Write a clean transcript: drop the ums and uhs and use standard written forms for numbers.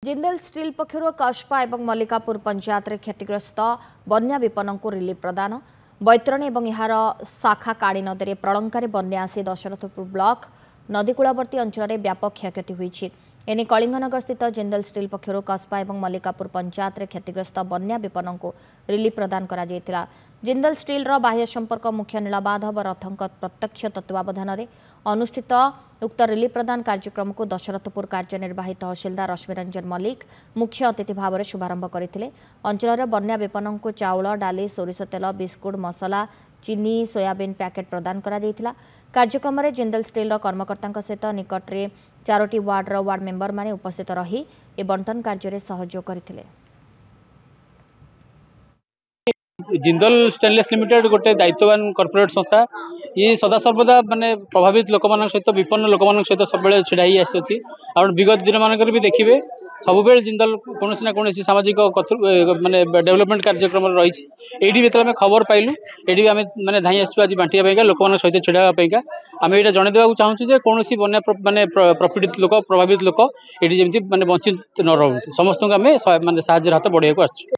Jindal steel पक्षर कस्बा और मल्लिकापुर पंचायत में क्षतिग्रस्त बन्या विपन्न को रिलीफ प्रदान बैतरणी और यार शाखा काड़ी नदी में प्रलंकार बन्या आसी दशरथपुर ब्लॉक नदीकूलवर्ती अंचल में व्यापक क्षयक्षति होती एने कलिंगनगर स्थित जिंदल स्टील पक्षर कस्बा और मल्लिकापुर पंचायत में क्षतिग्रस्त बन्या विपन्न को रिलीफ प्रदान करा जायतिला। जिंदल स्टील बाह्य संपर्क मुख्य नीलमाधव रथक प्रत्यक्ष तत्वावधान में अनुष्ठित उक्त रिलीफ प्रदान कार्यक्रम को दशरथपुर कार्यनिर्वाही तहसीलदार रश्मिरंजन मल्लिक मुख्य अतिथि भाव में शुभारंभ करते। अंचल बन्या विपन्न को चाउल डाली सोरिष तेल बिस्कुट मसला चीनी सोयाबीन पैकेट प्रदान करा जायतिला। कार्यक्रम में जिंदल स्टील कर्मकर्ता सहित निकट में 4टी वार्डर वार्ड मेंबर माने उपस्थित रही ए बंटन कार्य में सहयोग करथिले। जिंदल स्टेनलेस लिमिटेड गोटे दायित्ववान कॉर्पोरेट संस्था ये सदासर्वदा माने प्रभावित लोक सहित विपन्न लोक सहित सब छिड़ा आसी विगत दिन मानक भी देखिए सब जिंदल कौन ना कौन सामाजिक माने डेवलपमेंट कार्यक्रम रही ये खबर पाइलु ये आम माने धाई आसु आज बांटिया लोक सहित छिड़ा आम ये जनइवा चाहूँ कौन बन्या माने प्रपीड़ित लोक प्रभावित लोक ये जमी माने वंचित न रोते समस्त आम माने साहाय्य हाथ बढ़ाई आसु।